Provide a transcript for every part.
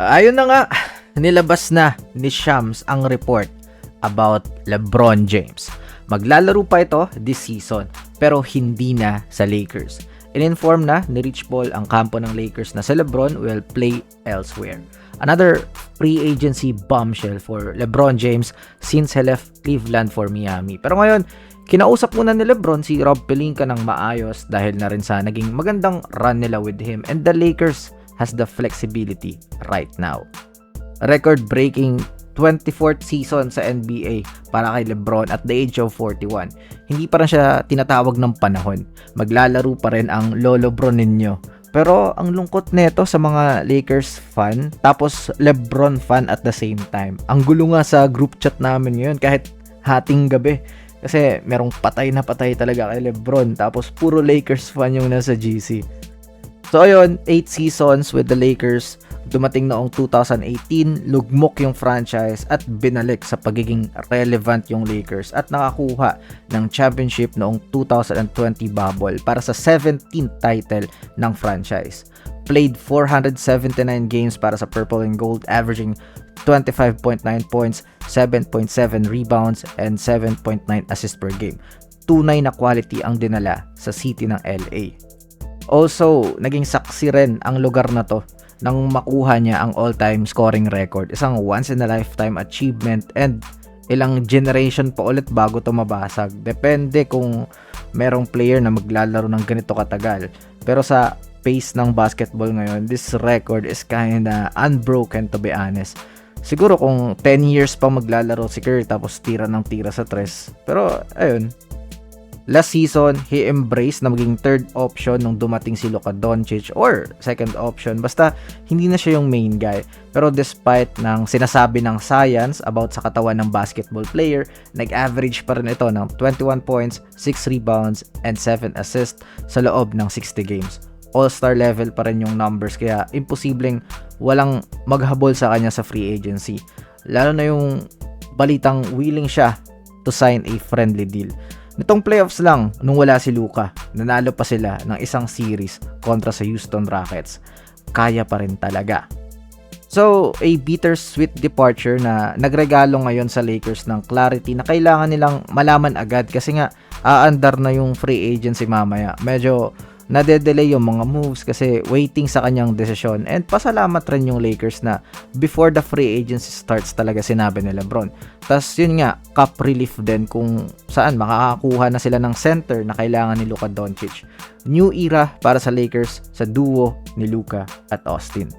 Ayun na nga, nilabas na ni Shams ang report about LeBron James. Maglalaro pa ito this season, pero hindi na sa Lakers. In-inform na ni Rich Paul ang kampo ng Lakers na si LeBron will play elsewhere. Another free agency bombshell for LeBron James since he left Cleveland for Miami. Pero ngayon, kinausap muna ni LeBron si Rob Pelinka ng maayos dahil na rin sa naging magandang run nila with him, and the Lakers has the flexibility right now. Record-breaking 24th season sa NBA para kay LeBron at the age of 41. Hindi pa rin siya tinatawag ng panahon. Maglalaro pa rin ang Lolo Bron ninyo. Pero ang lungkot nito sa mga Lakers fan, tapos LeBron fan at the same time. Ang gulo nga sa group chat namin ngayon kahit hating gabi. Kasi merong patay na patay talaga kay LeBron. Tapos puro Lakers fan yung nasa GC. So ayun, 8 seasons with the Lakers. Dumating noong 2018, lugmok yung franchise at binalik sa pagiging relevant yung Lakers at nakakuha ng championship noong 2020 bubble para sa 17th title ng franchise. Played 479 games para sa Purple and Gold, averaging 25.9 points, 7.7 rebounds, and 7.9 assists per game. Tunay na quality ang dinala sa city ng LA. Also, naging saksi rin ang lugar na to nang makuha niya ang all-time scoring record. Isang once-in-a-lifetime achievement and ilang generation pa ulit bago to mabasag. Depende kung merong player na maglalaro ng ganito katagal. Pero sa pace ng basketball ngayon, this record is kinda unbroken, to be honest. Siguro kung 10 years pa maglalaro si Curry tapos tira ng tira sa tres. Pero ayun, last season, he embraced na maging third option nung dumating si Luka Doncic or second option. Basta, hindi na siya yung main guy. Pero despite ng sinasabi ng science about sa katawan ng basketball player, nag-average pa rin ito ng 21 points, 6 rebounds, and 7 assists sa loob ng 60 games. All-star level pa rin yung numbers, kaya imposibleng walang maghabol sa kanya sa free agency. Lalo na yung balitang willing siya to sign a friendly deal. Nitong playoffs lang, nung wala si Luka, nanalo pa sila ng isang series kontra sa Houston Rockets. Kaya pa rin talaga. So, a bittersweet departure na nagregalo ngayon sa Lakers ng clarity na kailangan nilang malaman agad kasi nga aandar na yung free agency mamaya. Medyo nade-delay yung mga moves kasi waiting sa kanyang desisyon, and pasalamat rin yung Lakers na before the free agency starts talaga sinabi ni LeBron. Tas yun nga, cap relief din kung saan makakakuha na sila ng center na kailangan ni Luka Doncic. New era para sa Lakers sa duo ni Luka at Austin.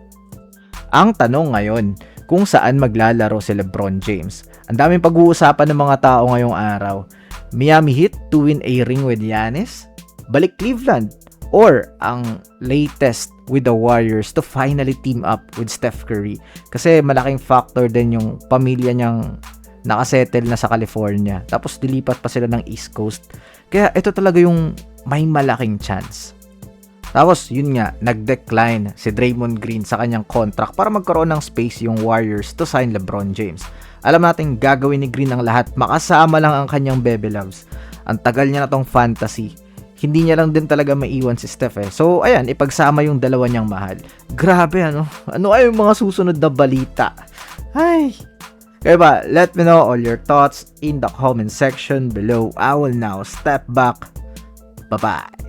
Ang tanong ngayon, kung saan maglalaro si LeBron James. Ang daming pag-uusapan ng mga tao ngayong araw. Miami Heat to win a ring with Giannis? Balik Cleveland? Or ang latest with the Warriors to finally team up with Steph Curry? Kasi malaking factor din yung pamilya niyang nakasettle na sa California. Tapos dilipat pa sila ng East Coast. Kaya ito talaga yung may malaking chance. Tapos yun nga, nag-decline si Draymond Green sa kanyang contract para magkaroon ng space yung Warriors to sign LeBron James. Alam natin gagawin ni Green ang lahat, makasama lang ang kanyang Bebe Loves. Ang tagal niya na tong fantasy. Hindi niya lang din talaga maiwan si Steph eh. So ayan, ipagsama yung dalawa niyang mahal. Grabe ano? Ano ay yung mga susunod na balita? Ay! Kaya ba, let me know all your thoughts in the comment section below. I will now step back. Bye-bye!